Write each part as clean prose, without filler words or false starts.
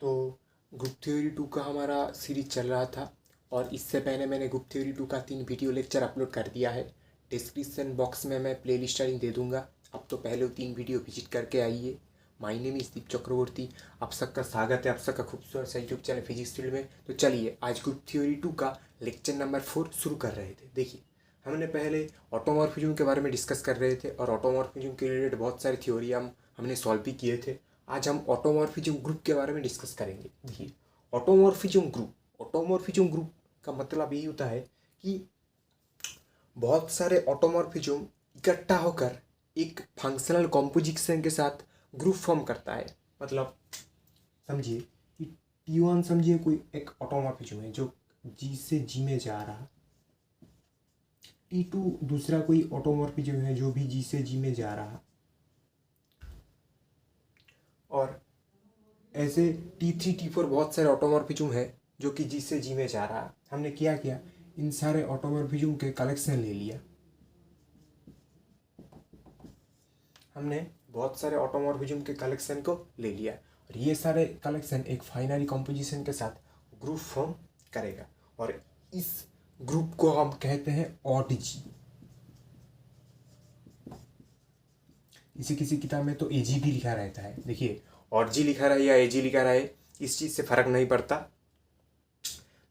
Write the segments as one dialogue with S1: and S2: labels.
S1: तो group theory 2 का हमारा सीरीज चल रहा था और इससे पहले मैंने ग्रुप थ्योरी 2 का 3 वीडियो लेक्चर अपलोड कर दिया है। डिस्क्रिप्शन बॉक्स में मैं प्ले लिस्ट दे दूँगा। अब तो पहले 3 वीडियो विजिट करके आइए। माय नेम इज़ दीप चक्रवर्ती। आप सबका स्वागत है, आप सबका खूबसूरत सा यूट्यूब चैनल फिजिक्स फील्ड में। तो चलिए आज ग्रुप थ्योरी 2 का लेक्चर नंबर 4 शुरू कर रहे थे। देखिए, हमने पहले ऑटोमॉर्फिज्म के बारे में डिस्कस कर रहे थे और ऑटोमॉर्फिज्म के रिलेटेड बहुत सारे थ्योरी हमने सॉल्व भी किए थे। आज हम ऑटोमॉर्फिज्म ग्रुप के बारे में डिस्कस करेंगे। देखिए, ऑटोमॉर्फिज्म ग्रुप का मतलब यही होता है कि बहुत सारे ऑटोमॉर्फिज्म इकट्ठा होकर एक फंक्शनल कॉम्पोजिशन के साथ ग्रुप फॉर्म करता है। मतलब समझिए कि T1 समझिए कोई एक ऑटोमॉर्फिज्म है जो जी से जी में जा रहा। T2 दूसरा कोई ऑटोमॉर्फिज्म है जो भी जी से जी में जा रहा। और ऐसे T3 T4 बहुत सारे ऑटोमॉर्फिज्म है जो कि जी से जी में जा रहा। हमने क्या किया, इन सारे ऑटोमॉर्फिज्म के कलेक्शन ले लिया। हमने बहुत सारे ऑटोमॉर्फिज्म के कलेक्शन को ले लिया और ये सारे कलेक्शन एक फाइनरी कॉम्पोजिशन के साथ ग्रुप फॉर्म करेगा और इस ग्रुप को हम कहते हैं ऑड जी। किसी किसी किताब में तो एजी भी लिखा रहता है। देखिए, ऑड जी लिखा रहे या एजी लिखा रहे इस चीज़ से फर्क नहीं पड़ता।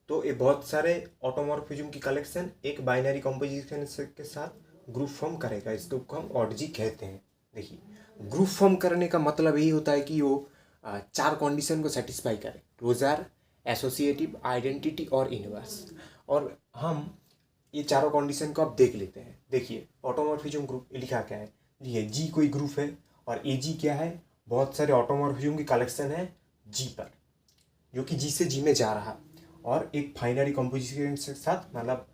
S1: तो ये बहुत सारे ऑटोमॉर्फिज्म की कलेक्शन एक बाइनरी कॉम्पोजिशन के साथ ग्रुप फॉर्म करेगा। इस ग्रुप को हम ऑड जी कहते हैं। देखिए, ग्रुप फॉर्म करने का मतलब यही होता है कि वो 4 कंडीशन को सेटिस्फाई करे: क्लोजर, एसोसिएटिव, आइडेंटिटी और इनवर्स। और हम ये चारों कंडीशन को अब देख लेते हैं। देखिए, ऑटोमॉर्फिज्म ग्रुप लिखा क्या है। देखिए, जी कोई ग्रुप है और ए जी क्या है, बहुत सारे ऑटोमॉर्फिज्म की कलेक्शन है जी पर, जो कि जी से जी में जा रहा और एक फाइनरी कॉम्पोजिशन के साथ, मतलब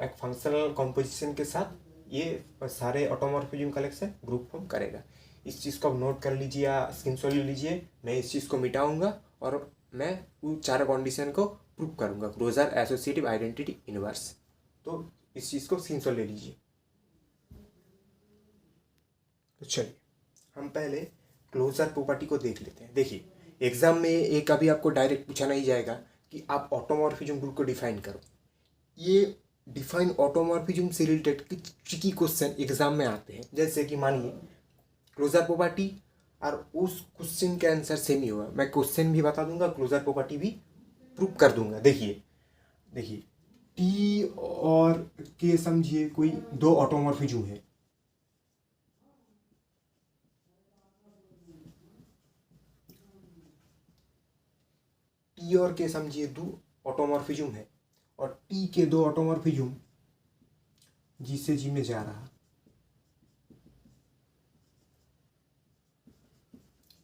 S1: एक फंक्शनल कॉम्पोजिशन के साथ ये सारे ऑटोमॉर्फिज्म कलेक्शन ग्रुप फॉर्म करेगा। इस चीज़ को आप नोट कर लीजिए या स्क्रीनशॉट ले लीजिए। मैं इस चीज़ को मिटाऊंगा और मैं उन चारों कंडीशन को प्रूव करूंगा: क्लोजर, एसोसिएटिव, आइडेंटिटी, इनवर्स। तो इस चीज़ को स्क्रीनशॉट ले लीजिए। तो चलिए हम पहले क्लोजर प्रॉपर्टी को देख लेते हैं। देखिए, एग्जाम में ये कभी आपको डायरेक्ट पूछा नहीं जाएगा कि आप ऑटोमॉर्फिज्म ग्रुप को डिफाइन करो। ये डिफाइन ऑटोमॉर्फिज्म से रिलेटेड ट्रिकी क्वेश्चन एग्जाम में आते हैं। जैसे कि मानिए क्लोजर प्रॉपर्टी और उस क्वेश्चन के आंसर सेम ही होगा। मैं क्वेश्चन भी बता दूंगा, क्लोजर प्रॉपर्टी भी प्रूव कर दूंगा। देखिए देखिए टी और के समझिए कोई 2 ऑटोमॉर्फिज्म है। टी और के समझिए 2 ऑटोमॉर्फिज्म है और टी के 2 ऑटोमॉर्फिज्म जी से जी में जा रहा।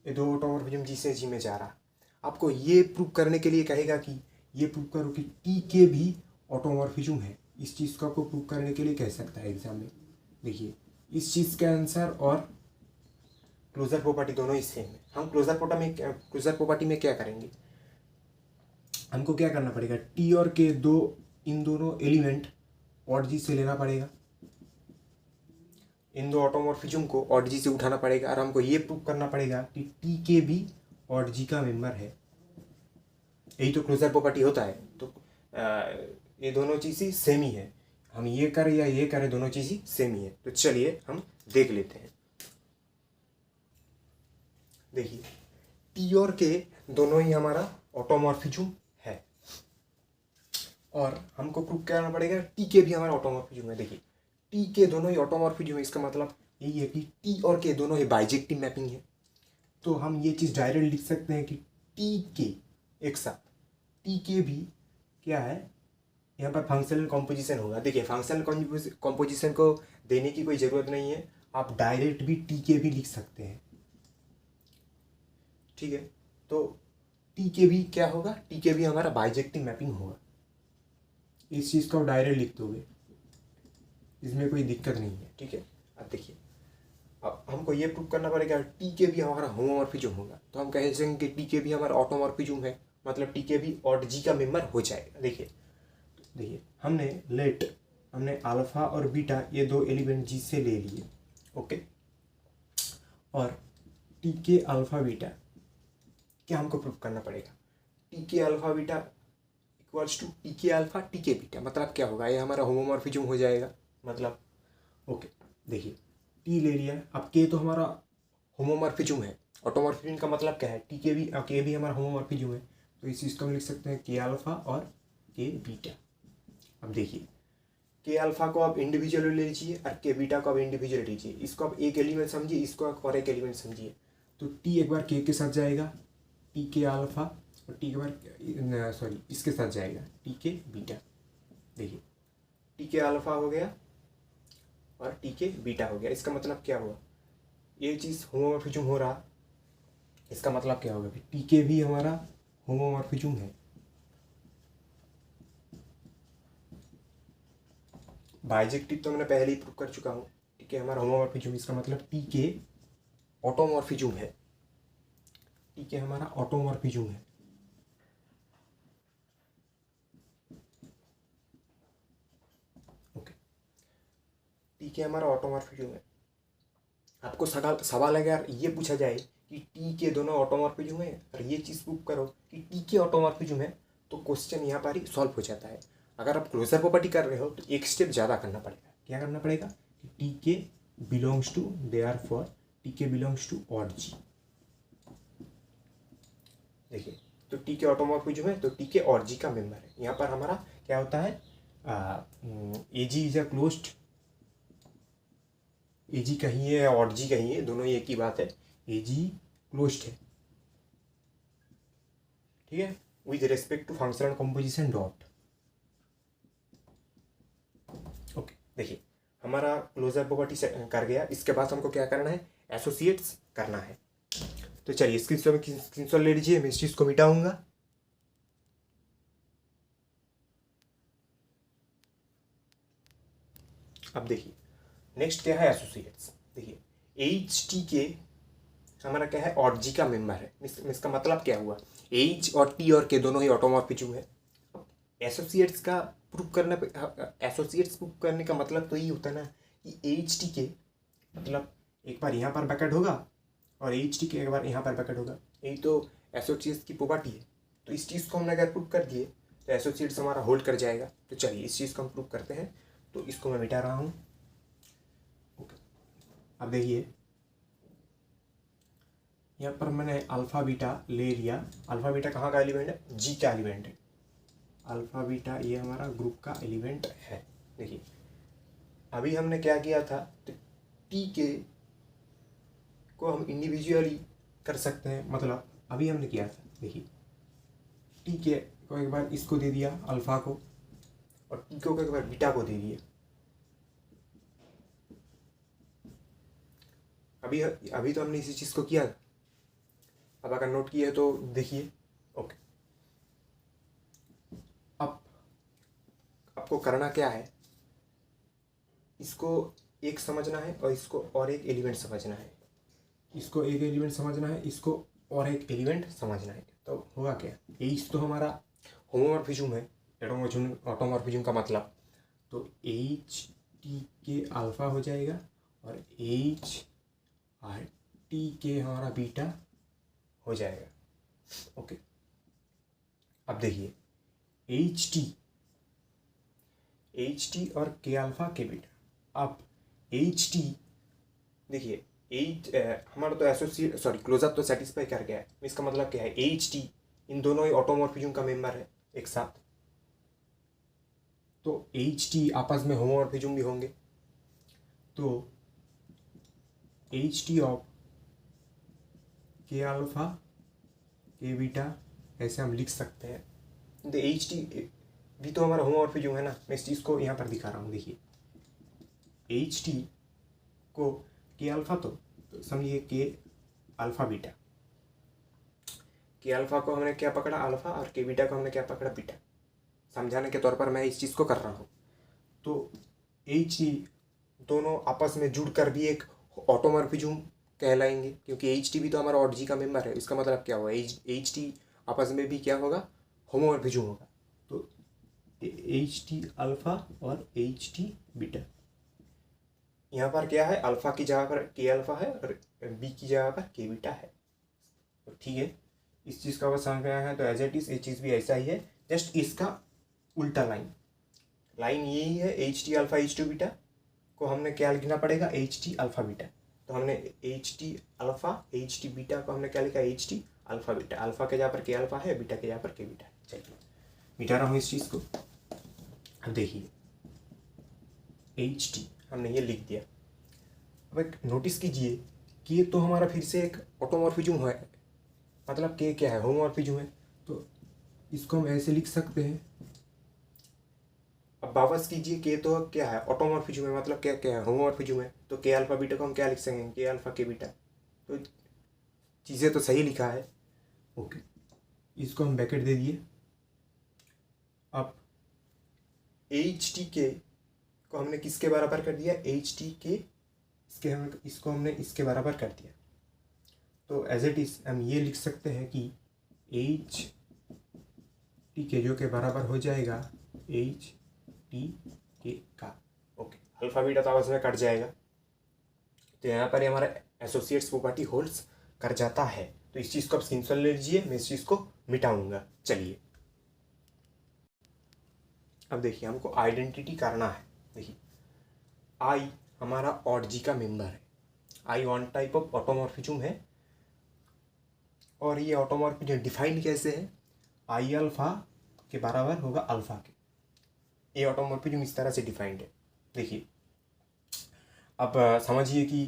S1: ये 2 ऑटोमॉर्फिज्म जी से जी में जा रहा। आपको ये प्रूव करने के लिए कहेगा कि ये प्रूव करो कि टी के भी ऑटोमॉर्फिज्म है। इस चीज़ को आपको प्रूव करने के लिए कह सकता है एग्जाम में। देखिए, इस चीज़ का आंसर और क्लोजर प्रॉपर्टी दोनों ही सेम है। हम क्लोजर प्रॉपर्टी में क्या करेंगे, हमको क्या करना पड़ेगा, टी और के इन दोनों एलिमेंट ऑड जी से लेना पड़ेगा। इन 2 ऑटोमॉर्फिज्म को ऑड जी से उठाना पड़ेगा और हमको ये प्रूव करना पड़ेगा कि टी के भी ऑड जी का मेंबर है। यही तो क्लोजर प्रॉपर्टी होता है। तो ये दोनों चीज़ें सेम ही है। हम ये करें या ये करें, दोनों चीज़ें सेम ही है। तो चलिए हम देख लेते हैं। देखिए, टी और के दोनों ही हमारा ऑटोमॉर्फिज्म है और हमको प्रूव करना पड़ेगा टी के भी हमारा ऑटोमॉर्फिज्म है। देखिए, टी के दोनों ही ऑटोमॉर्फिज्म है, इसका मतलब यही है कि टी और के दोनों ही बाइजेक्टिव मैपिंग है। तो हम ये चीज़ डायरेक्ट लिख सकते हैं कि टी के एक साथ टी के भी क्या है, यहाँ पर फंक्शनल कॉम्पोजिशन होगा। देखिए, फंक्शनल कॉम्पोजिशन को देने की कोई ज़रूरत नहीं है, आप डायरेक्ट भी टी के भी लिख सकते हैं। ठीक है, तो टी के भी क्या होगा, टी के भी हमारा बाइजेक्टिव मैपिंग होगा। इस चीज़ को डायरेक्ट लिख दोगे, इसमें कोई दिक्कत नहीं है। ठीक है, अब देखिए, अब हमको ये प्रूव करना पड़ेगा टी के भी हमारा होमोमॉर्फिज्म होगा। तो हम कह सकेंगे कि टी के भी हमारा ऑटोमॉर्फिज्म है, मतलब टी के भी ऑड जी का मेंबर हो जाएगा। देखिए हमने अल्फा और बीटा ये 2 एलिमेंट जी से ले लिए। ओके, और टी के अल्फा बीटा क्या हमको प्रूव करना पड़ेगा, टी के alpha beta equals to T के अल्फा टी के बीटा। मतलब क्या होगा, ये हमारा होमोमॉर्फिज्म हो जाएगा। मतलब ओके देखिए टी ले लिया, अब के तो हमारा होमोमॉर्फिज्म है। ऑटोमॉर्फिज्म का मतलब क्या है, टी के भी हमारा होमोमॉर्फिज्म है। तो इस चीज़ को हम लिख सकते हैं के अल्फा और के बीटा। अब देखिए के अल्फा को आप इंडिविजुअल ले लीजिए और के बीटा को आप इंडिविजुअल लीजिए। इसको आप एक एलिमेंट समझिए, इसको आप और एक एलिमेंट समझिए। तो टी एक बार के साथ जाएगा, टी के अल्फा, और टी के बार सॉरी इसके साथ जाएगा टी के बीटा। देखिए टी के अल्फा हो गया और टी के बीटा हो गया। इसका मतलब क्या हुआ, ये चीज़ होमोमॉर्फिज्म हो रहा। इसका मतलब क्या होगा, टी के भी हमारा होमोमॉर्फिज्म है। बाइजेक्टिव तो मैंने पहले ही प्रूव कर चुका हूँ। टी के हमारा होमोमॉर्फिज्म, इसका मतलब टी के ऑटोमॉर्फिज्म है। टी के हमारा ऑटोमॉर्फिज्म है। ओके टी के हमारा ऑटोमॉर्फिज्म है। आपको सवाल अगर ये पूछा जाए कि टी के दोनों ऑटोमॉर्फिज्म है और ये चीज़ प्रूव करो कि टी के ऑटोमॉर्फिज्म है, तो क्वेश्चन यहाँ पर ही सॉल्व हो जाता है। अगर आप क्लोजर प्रॉपर्टी कर रहे हो तो एक स्टेप ज़्यादा करना पड़ेगा। क्या करना पड़ेगा कि टी के बिलोंग्स टू देयरफॉर टी के बिलोंग्स टू ऑड जी। देखिए तो टी के ऑटोमॉर्फिज्म है तो टी के ऑड जी का मेंबर है। यहाँ पर हमारा क्या होता है, ए जी इज अ क्लोज्ड, ए जी कहीं है ऑड जी कहीं है, दोनों ही एक ही बात है। ए जी क्लोज्ड है, ठीक है, with respect to functional composition dot. Okay देखिए हमारा क्लोजर प्रॉपर्टी कर गया। इसके बाद हमको क्या करना है, एसोसिएट्स करना है। तो चलिए स्क्रीनशॉट ले लीजिए, मैं इस चीज़ को मिटाऊंगा। अब देखिए नेक्स्ट क्या है, एसोसिएट्स। देखिए एच टी के हमारा क्या है, ऑड जी का मेंबर है। इसका मतलब क्या हुआ, एच और टी और के दोनों ही ऑटोमॉर्फिज्म है। एसोसिएट्स का प्रूव करने पे, एसोसिएट्स प्रूव करने का मतलब तो यही होता है ना कि एच टी के मतलब एक बार यहाँ पर ब्रैकेट होगा और एच टी के एक बार यहाँ पर ब्रैकेट होगा। यही तो एसोसिएट्स की प्रॉपर्टी है। तो इस चीज़ को हमने अगर प्रूव कर दिए तो एसोसिएट्स हमारा होल्ड कर जाएगा। तो चलिए इस चीज़ को हम प्रूव करते हैं। तो इसको मैं मिटा रहा हूँ। ओके अब देखिए यहाँ पर मैंने अल्फ़ा बीटा ले लिया। अल्फ़ा बीटा कहाँ का एलिमेंट है, जी का एलिमेंट है। अल्फ़ा बीटा ये हमारा ग्रुप का एलिमेंट है। देखिए अभी हमने क्या किया था, तो टी के को हम इंडिविजुअली कर सकते हैं। मतलब अभी हमने किया था, देखिए टी के को एक बार इसको दे दिया अल्फ़ा को, और टी को एक बार बीटा को दे दिया। अभी अभी तो हमने इसी चीज़ को किया। अब अगर नोट किया है तो देखिए। ओके अब आपको करना क्या है, इसको एक समझना है और इसको और एक एलिमेंट समझना है। इसको एक एलिमेंट समझना है, इसको और एक एलिमेंट समझना है। तो होगा क्या, एच तो हमारा होमोमॉर्फिज्म है, ऑटोमॉर्फिज्म का मतलब। तो एच टी के अल्फ़ा हो जाएगा और एच आर टी के हमारा बीटा हो जाएगा। ओके अब देखिए एच टी और के अल्फ़ा के बीटा। अब एच टी देखिए एच हमारा तो एसोसिएट सॉरी क्लोजअप तो सेटिस्फाई कर गया है। इसका मतलब क्या है, एच टी इन दोनों ही ऑटोमॉर्फिज्म का मेंबर है एक साथ। तो एच टी आपस में होमोमॉर्फिज्म भी होंगे। तो एच टी ऑफ के अल्फ़ा के बीटा ऐसे हम लिख सकते हैं। तो एच टी भी तो हमारा होमोमॉर्फिज्म है ना। मैं इस चीज़ को यहाँ पर दिखा रहा हूँ। देखिए एच टी को के अल्फ़ा तो समझिए के अल्फ़ा बीटा, के अल्फ़ा को हमने क्या पकड़ा अल्फ़ा और के बीटा को हमने क्या पकड़ा बीटा। समझाने के तौर पर मैं इस चीज़ को कर रहा हूँ। तो एच टी दोनों आपस में जुड़कर भी एक ऑटोमॉर्फिज्म कहलाएंगे, क्योंकि एच टी भी तो हमारा ऑड जी का मेंबर है। इसका मतलब क्या हुआ, एच टी आपस में भी क्या होगा, होमोमॉर्फिज्म होगा। तो एच टी अल्फ़ा और एच टी बीटा, यहाँ पर क्या है, अल्फ़ा की जगह पर के अल्फ़ा है और बी की जगह पर के बीटा है। तो ठीक है इस चीज़ का बस समझ में आया है तो एज इट इज़ ये चीज़ भी ऐसा ही है, जस्ट इसका उल्टा लाइन यही है। H T alpha H two beta को हमने क्या लिखना पड़ेगा, एच टी अल्फा बीटा। तो हमने H T alpha H T beta को हमने क्या लिखा, H T alpha beta. Alpha के जगह पर के अल्फा है, बीटा के जगह पर के बीटा है। चलिए मिटा रहा हूँ इस चीज़ को। अब देखिए एच टी हमने ये लिख दिया। अब एक नोटिस कीजिए कि ये तो हमारा फिर से एक ऑटोमॉर्फिज्म है, मतलब के क्या है, होमोमॉर्फिज्म है। तो इसको हम ऐसे लिख सकते हैं। अब वापस कीजिए, के तो क्या है, ऑटोमॉर्फिज्म है, मतलब क्या क्या है, होमोमॉर्फिज्म है। तो के अल्फा बीटा को हम क्या लिख सकेंगे, के अल्फा के बीटा। तो चीज़ें तो सही लिखा है। ओके, इसको हम ब्रैकेट दे दिए। अब एच टी के को हमने किसके बराबर कर दिया, एच टी के, इसको हमने इसके बराबर कर दिया। तो एज इट इज हम ये लिख सकते हैं कि एच टी के जो के बराबर हो जाएगा एच टी के का। ओके, अल्फा बीटा तो आपस में कट जाएगा, तो यहाँ पर हमारा एसोसिएट्स प्रॉपर्टी होल्ड्स कर जाता है। तो इस चीज़ को आप स्क्रीनशॉट ले लीजिए, मैं इस चीज़ को मिटाऊंगा। चलिए अब देखिए हमको आइडेंटिटी करना है। देखिए आई हमारा ऑड जी का मेंबर है। I one type of automorphism है, और ये ऑटोमॉर्फिज्म डिफाइन कैसे है, आई अल्फा के बराबर होगा अल्फा के। ये ऑटोमॉर्फिज्म इस तरह से डिफाइंड है। देखिए अब समझिए कि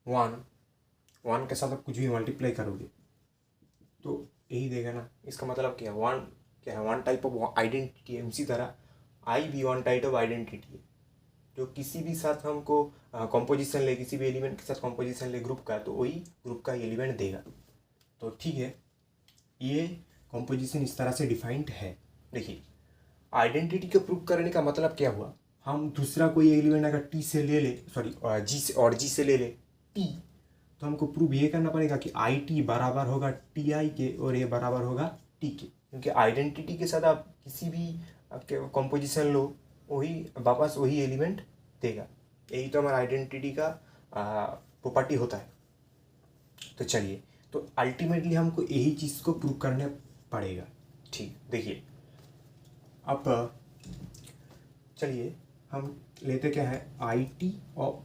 S1: वन के साथ आप कुछ भी मल्टीप्लाई करोगे तो यही देगा ना। इसका मतलब क्या है, वन क्या है, वन टाइप ऑफ आइडेंटिटी है। इसी तरह आई भी वन टाइप ऑफ आइडेंटिटी है, जो किसी भी साथ हमको कॉम्पोजिशन ले, किसी भी एलिमेंट के साथ कॉम्पोजिशन ले ग्रुप का, तो वही ग्रुप का एलिमेंट देगा। तो ठीक है, ये कॉम्पोजिशन इस तरह से डिफाइंड है। देखिए आइडेंटिटी को प्रूव करने का मतलब क्या हुआ, हम दूसरा कोई एलिमेंट अगर टी से ले ले, सॉरी जी से, और जी से ले ले टी, तो हमको प्रूव ये करना पड़ेगा कि आई टी बराबर होगा टी आई के, और ये बराबर होगा टी के। क्योंकि आइडेंटिटी के साथ आप किसी भी आपके कॉम्पोजिशन लो, वही वापस वही एलिमेंट देगा। यही तो हमारा आइडेंटिटी का प्रॉपर्टी होता है। तो चलिए, तो अल्टीमेटली हमको यही चीज़ को प्रूव करने पड़ेगा। ठीक, देखिए अब चलिए हम लेते क्या है, आई टी ऑफ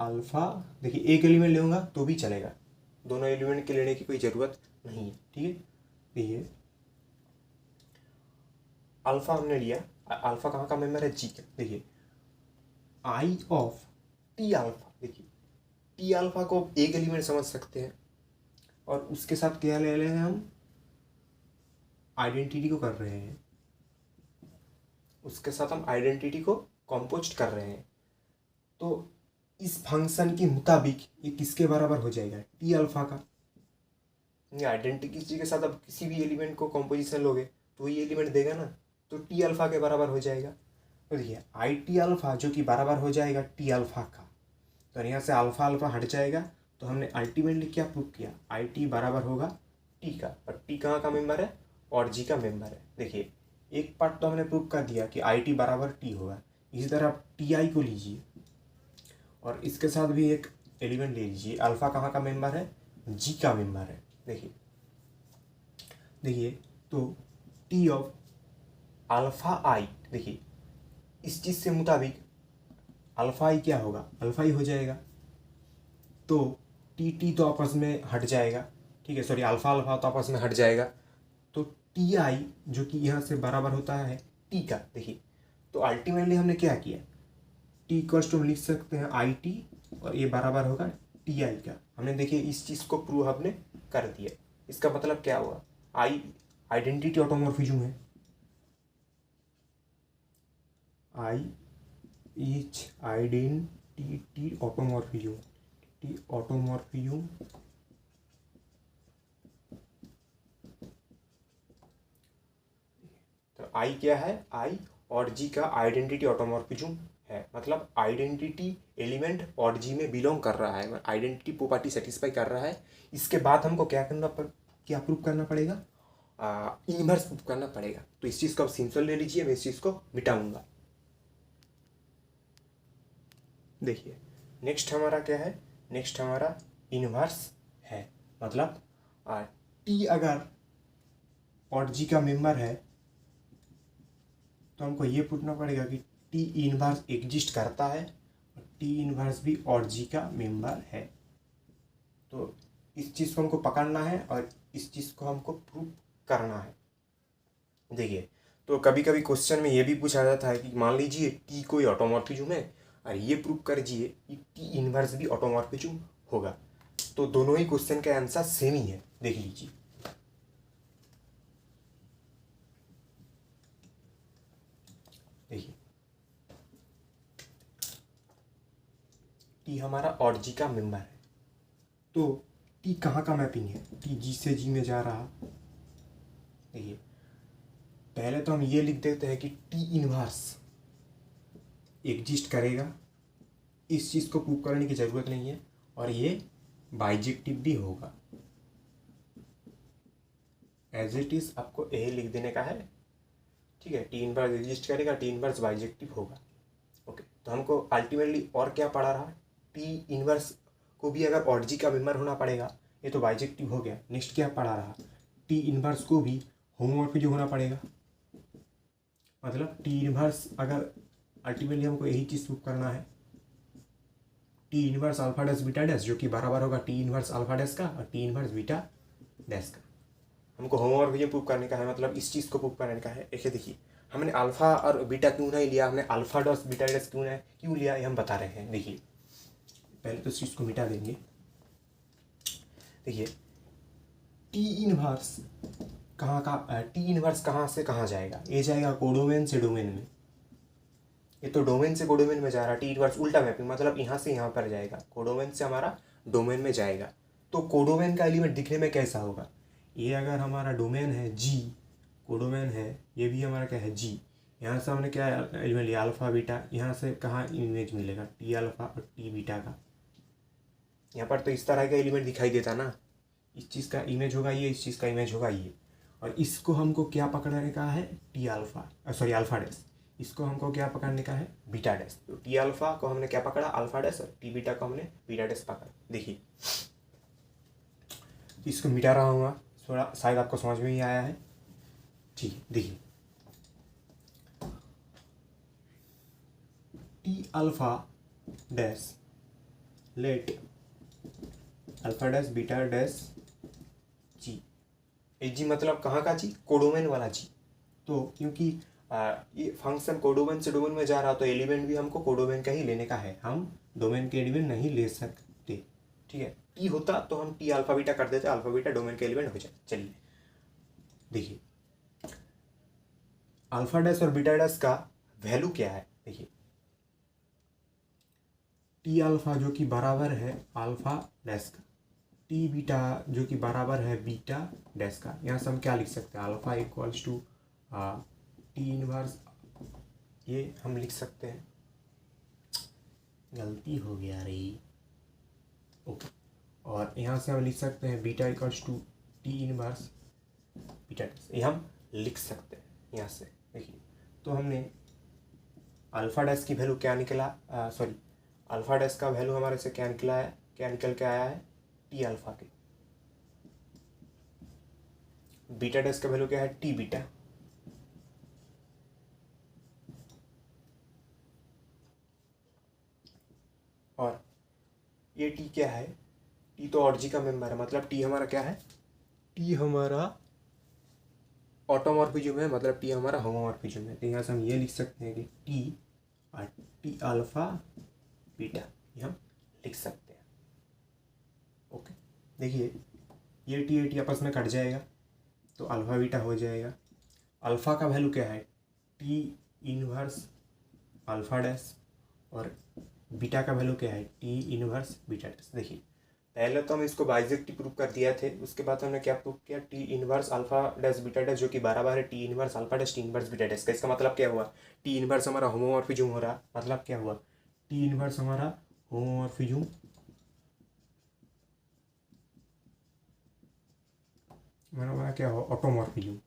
S1: अल्फ़ा। देखिए एक एलिमेंट लूँगा तो भी चलेगा, दोनों एलिमेंट के लेने की कोई ज़रूरत नहीं है। ठीक है, देखिए अल्फ़ा हमने लिया, अल्फ़ा कहाँ का मेंबर है, जी का। देखिए आई ऑफ टी अल्फ़ा, देखिए टी अल्फ़ा को एक एलिमेंट समझ सकते हैं, और उसके साथ क्या ले रहे हैं, हम आइडेंटिटी को कर रहे हैं, उसके साथ हम आइडेंटिटी को कंपोस्ट कर रहे हैं। तो इस फंक्शन के मुताबिक ये किसके बराबर हो जाएगा, टी अल्फा का। ये आइडेंटिटी के साथ अब किसी भी एलिमेंट को कंपोजिशन लोगे तो ये एलिमेंट देगा ना, तो टी अल्फा के बराबर हो जाएगा। तो देखिए आई टी अल्फा जो कि बराबर हो जाएगा टी अल्फा का, तो यहाँ से अल्फा अल्फा हट जाएगा। तो हमने अल्टीमेटली क्या प्रूव किया, आई टी बराबर होगा टी का, और टी कहाँ का मेंबर है, और जी का मेंबर है। देखिए एक पार्ट तो हमने प्रूव कर दिया कि आई टी बराबर टी होगा। इसी तरह आप टी आई को लीजिए, और इसके साथ भी एक एलिमेंट ले लीजिए, अल्फ़ा कहाँ का मेंबर है, जी का मेंबर है। देखिए तो टी ऑफ अल्फ़ा आई, देखिए इस चीज़ से मुताबिक अल्फ़ा आई क्या होगा, अल्फ़ा ही हो जाएगा। तो टी टी तो आपस में हट जाएगा, ठीक है, सॉरी अल्फ़ा अल्फ़ा तो आपस में हट जाएगा। तो टी आई जो कि यहाँ से बराबर होता है टी का। देखिए तो अल्टीमेटली हमने क्या किया, टी इक्वल्स टू हम लिख सकते हैं आई टी, और ये बराबर होगा टी आई का। हमने देखिए इस चीज़ को प्रूव हमने कर दिया। इसका मतलब क्या हुआ, आई आइडेंटिटी ऑटोमॉर्फिज्म है, I each identity automorphism, T automorphism. तो आई क्या है, आई और जी का आइडेंटिटी ऑटोमॉर्फिज्म है, मतलब आइडेंटिटी एलिमेंट और जी में बिलोंग कर रहा है, आइडेंटिटी प्रॉपर्टी सेटिस्फाई कर रहा है। इसके बाद हमको क्या क्या प्रूव करना पड़ेगा, इनवर्स प्रूव करना पड़ेगा। तो इस चीज़ को आप सिंपल ले लीजिए, मैं इस चीज़ को मिटाऊंगा। देखिए नेक्स्ट हमारा क्या है, नेक्स्ट हमारा इनवर्स है, मतलब टी अगर और जी का मेंबर है तो हमको ये पूछना पड़ेगा कि टी इनवर्स एग्जिस्ट करता है और टी इनवर्स भी और जी का मेंबर है। तो इस चीज़ को हमको पकड़ना है और इस चीज़ को हमको प्रूव करना है। देखिए, तो कभी कभी क्वेश्चन में ये भी पूछा जाता है कि मान लीजिए टी कोई ऑटोमॉर्फिज्म है और ये प्रूव कर दीजिए कि टी इनवर्स भी ऑटोमॉर्फिज्म होगा। तो दोनों ही क्वेश्चन का आंसर सेम ही है, देख लीजिए। देखिए, टी हमारा और जी का मेंबर है, तो टी कहाँ का मैपिंग है? टी जी से जी में जा रहा। देखिए, पहले तो हम ये लिख देते हैं कि टी इनवर्स एग्जिस्ट करेगा, इस चीज़ को प्रूव करने की ज़रूरत नहीं है, और ये बाइजेक्टिव भी होगा। एज इट इज़ आपको यही लिख देने का है, ठीक है। टी इनवर्स एग्जिस्ट करेगा, टी इनवर्स बाइजेक्टिव होगा। ओके, तो हमको अल्टीमेटली और क्या पढ़ा रहा? टी इनवर्स को भी अगर और जी का मेंबर होना पड़ेगा, ये तो बाइजेक्टिव हो गया। नेक्स्ट क्या पढ़ा रहा? टी इनवर्स को भी होमोमॉर्फिज्म होना पड़ेगा। मतलब टी इनवर्स अगर अल्टीमेटली हमको यही चीज़ प्रूव करना है, T inverse alpha dash beta dash जो कि बराबर होगा टी इनवर्स अल्फा डैश का और टी इनवर्स बीटा डैश का। हमको होमोमॉर्फिज्म प्रूव करने का है, मतलब इस चीज़ को प्रूव करने का है। देखिए, हमने अल्फा और बीटा क्यों नहीं लिया, हमने अल्फा डॉस बीटा डैश क्यों लिया, ये हम बता रहे हैं। देखिए, पहले तो इस चीज़ को मिटा देंगे। देखिए, टी इनवर्स टी इनवर्स कहाँ से कहाँ जाएगा? ये जाएगा कोडोमेन से डोमेन में। ये तो डोमेन से कोडोमेन में जा रहा। टी इनवर्स उल्टा मैपिंग, मतलब यहाँ से यहाँ पर जाएगा, कोडोमेन से हमारा डोमेन में जाएगा। तो कोडोमेन का एलिमेंट दिखने में कैसा होगा? ये अगर हमारा डोमेन है जी, कोडोमेन है, ये भी हमारा क्या है जी। यहाँ से हमने क्या एलिमेंट लिया? Alpha beta. यहाँ से कहाँ इमेज मिलेगा? टी अल्फा और टी बीटा का। यहाँ पर तो इस तरह का एलिमेंट दिखाई देता ना, इस चीज़ का इमेज होगा ये, इस चीज़ का इमेज होगा ये। और इसको हमको क्या पकड़ने का है? T alpha, sorry alpha dash. इसको हमको क्या पकड़ने का है? Beta dash. तो टी अल्फा को हमने क्या पकड़ा? Alpha dash. और टी बीटा को हमने बीटा डैश पकड़ा। देखिए, इसको मिटा रहा हूँ, थोड़ा शायद आपको समझ में ही आया है। ठीक है, देखिए, T alpha dash let alpha dash beta dash G. G मतलब कहाँ का जी? कोडोमेन वाला जी। तो क्योंकि ये फंक्शन कोडोमेन से डोमेन में जा रहा, तो एलिमेंट भी हमको कोडोमेन का ही लेने का है, हम डोमेन के एलिमेंट नहीं ले सकते। ठीक है, टी होता तो हम टी अल्फा बीटा कर देते, अल्फा बीटा डोमेन के एलिमेंट हो जाए। चलिए, देखिए, अल्फा डैश और बीटा डैश का वैल्यू क्या है? देखिए, टी अल्फा जो कि बराबर है अल्फा डैश का, टी बीटा जो कि बराबर है बीटा डैश का। यहाँ से हम क्या लिख सकते हैं? Alpha equals to T inverse, ये हम लिख सकते हैं। गलती हो गया रे। ओके, और यहाँ से हम लिख सकते हैं beta equals to T inverse beta dash, ये हम लिख सकते हैं यहाँ से। देखिए, तो हमने अल्फा डैश की वैल्यू क्या निकला, सॉरी अल्फा डैश का वैल्यू हमारे से क्या निकला है, क्या निकल के आया है? टी अल्फा के। बीटा डैश का वैल्यू क्या है? T beta. और ये टी क्या है? टी तो और जी का मेंबर है, मतलब टी हमारा क्या है? टी हमारा ऑटोमॉर्फिज्म है, मतलब टी हमारा होमोमॉर्फिज्म है। तो यहाँ से हम ये लिख सकते हैं कि टी और टी अल्फा बीटा, ये हम लिख सकते हैं। ओके, देखिए, ये टी आपस में कट जाएगा तो अल्फा बीटा हो जाएगा। अल्फा का वैल्यू क्या है? टी इनवर्स अल्फा डैश, और बीटा का वैल्यू क्या है? T inverse beta dash. देखिए, पहले तो हम इसको बाइजेक्टिव प्रूव कर दिया थे, उसके बाद हमने क्या प्रूव किया? T inverse alpha dash beta dash जो कि बराबर है T inverse alpha dash T inverse beta dash का। इसका मतलब क्या हुआ? टी इनवर्स हमारा होमोमॉर्फिज्म हो रहा, मतलब क्या हुआ? टी इनवर्स हमारा होमोमॉर्फिज्म, हमारा क्या हुआ? ऑटोमॉर्फिज्म।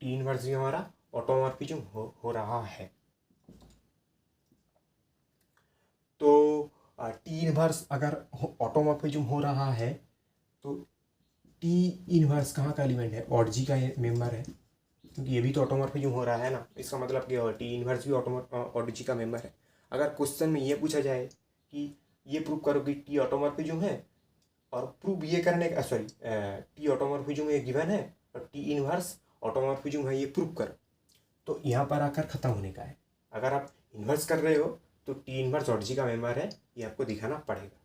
S1: टी इनवर्स भी हमारा ऑटोमॉर्फिज्म हो रहा है। तो टी इनवर्स अगर ऑटोमॉर्फिज्म हो रहा है तो टी इनवर्स कहाँ का एलिमेंट है, ऑड जी का मेंबर है, क्योंकि ये भी तो ऑटोमॉर्फिज्म हो रहा है ना। इसका मतलब कि टी इनवर्स भी ऑड जी का मेंबर है। अगर क्वेश्चन में ये पूछा जाए कि ये प्रूव करो कि टी ऑटोमॉर्फिज्म है, और प्रूव ये करने का सॉरी टी ऑटोमॉर्फिज्म ये गिवन है और टी इनवर्स ऑटोमॉर्फिज्म है, ये प्रूव करो, तो यहाँ पर आकर ख़त्म होने का है। अगर आप इन्वर्स कर रहे हो तो टी इनवर्स ऑड जी का मेंबर है, ये आपको दिखाना पड़ेगा।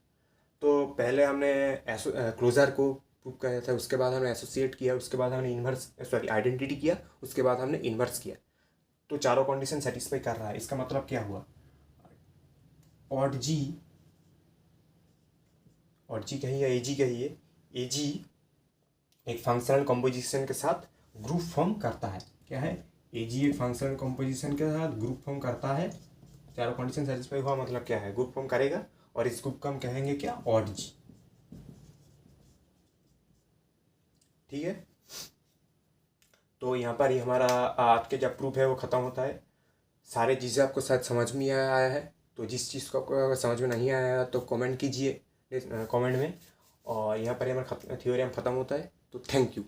S1: तो पहले हमने क्लोजर को प्रूव किया था, उसके बाद हमने एसोसिएट किया, उसके बाद हमने इन्वर्स आइडेंटिटी किया, उसके बाद हमने इन्वर्स किया। तो चारों कंडीशन सेटिस्फाई कर रहा है। इसका मतलब क्या हुआ, ऑड जी कहिए, ए जी कहिए, ए जी एक फंक्शनल कंपोजिशन के साथ ग्रुप फॉर्म करता है। क्या है, ए जी एक फंक्शनल कंपोजिशन के साथ ग्रुप फॉर्म करता है। चारों कंडीशन सेटिस्फाई हुआ मतलब क्या है, ग्रुप फॉर्म करेगा, और इस ग्रुप को हम कहेंगे क्या, ऑड जी। ठीक है, तो यहाँ पर ही हमारा आज के जब प्रूफ है वो ख़त्म होता है। सारे चीज़ें आपको शायद समझ में आया है। तो जिस चीज़ को आपको समझ में नहीं आया तो कमेंट कीजिए कमेंट में, और यहाँ पर ही हमारा थ्योरम ख़त्म होता है। तो थैंक यू।